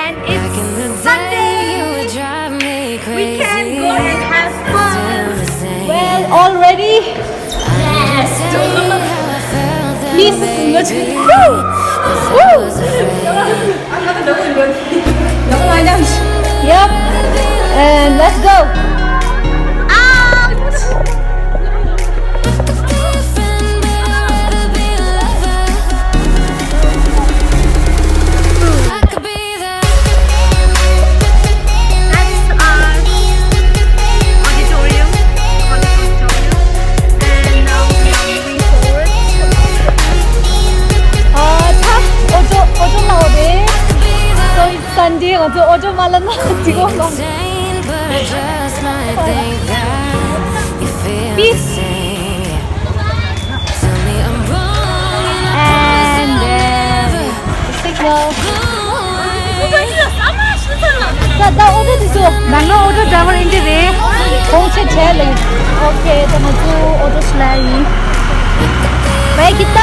and it's Sunday. We can go and have fun. Well, already? Yes. Please, let's go. Woo! Yep. And let's go. Sunday 어제 말랐나 지금 Peace and signal 나 order this Bangalore order driver in the way 공채 제일 오케이 저 먼저 order 슬라이 왜 기타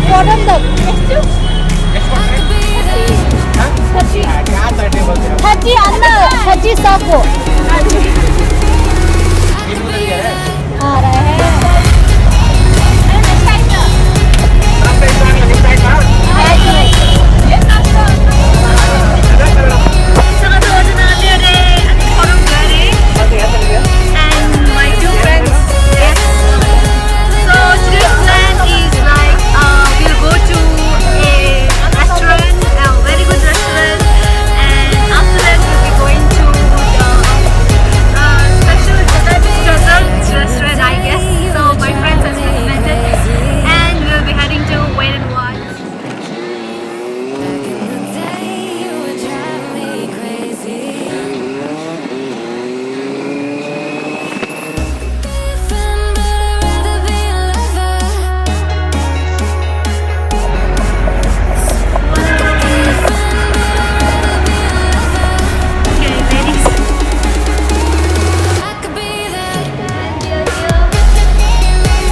foreign Haji Anna, Haji Sapo. आ रहा है। And my two friends. Yes. So today's plan is like we'll go to a restaurant, a very good restaurant, and after that we'll be going to the special dessert restaurant, I guess. So my friends have recommended, and we'll be heading to Wait and Watch.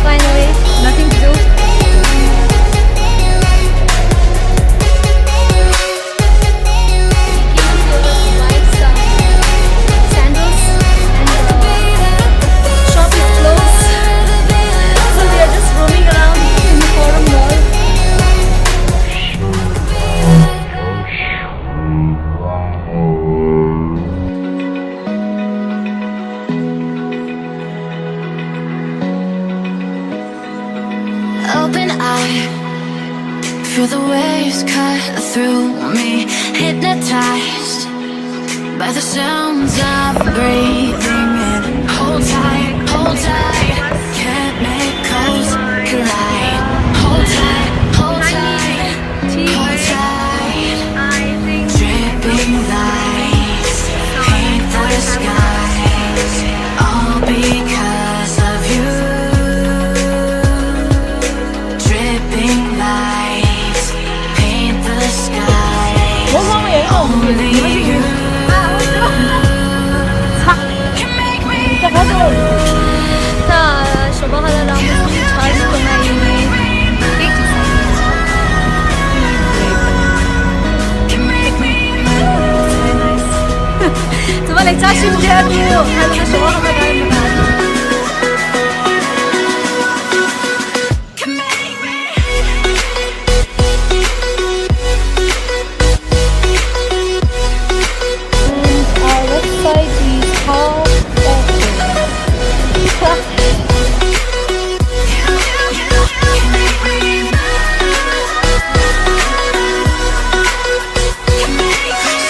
Finally, nothing to do. Sandals and shop is closed. So we are just roaming around in the Forum Mall. Open eye, feel the waves cut through me, hypnotized by the sounds I'm breathing in. Hold tight, chemicals collide. Hold tight, hold tight, hold tight. Dripping lights paint the skies, all because of you. Dripping lights paint the skies. Only you can make me. 자, شبهها لامس charge كمان can make me تبغى لك تعشي مجهدو هذا شبهها كمان can make me. And our website is how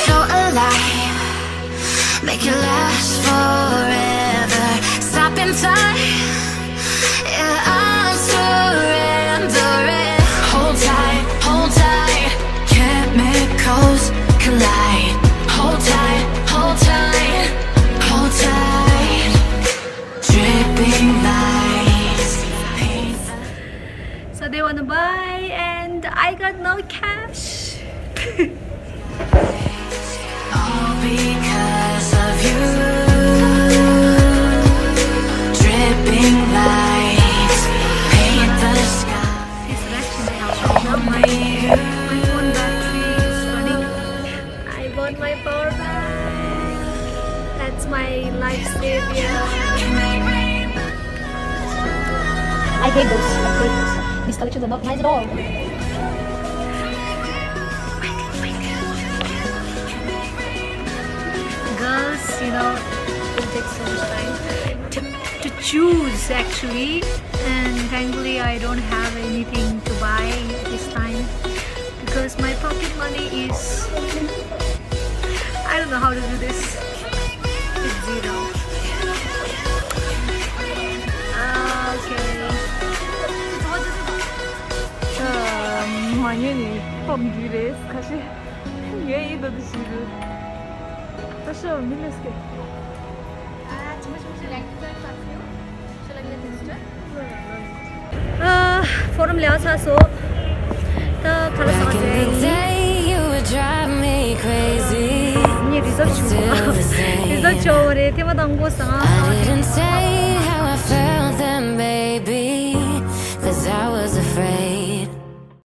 So alive, make it last forever. Stop in time, yeah, I'm surrendering. Hold tight, chemicals collide. Hold tight, hold tight, hold tight. Dripping lights. So they wanna buy and I got no cash. All because of you. Dripping lights paint the sky. This is actually my phone back. 的너 많이 들어. Girls, you know, it will take so much time to choose actually, and thankfully I don't have anything to buy this time because my pocket money is, I don't know how to do this. It's zero. Okay. Manhã pomdires, kaşı yeği de dışarı. Taşı minneske. Forum liao cha so ta khala sa Back in the je day, you would drive me crazy. ni result chu result chu re te ma dang go sa I didn't say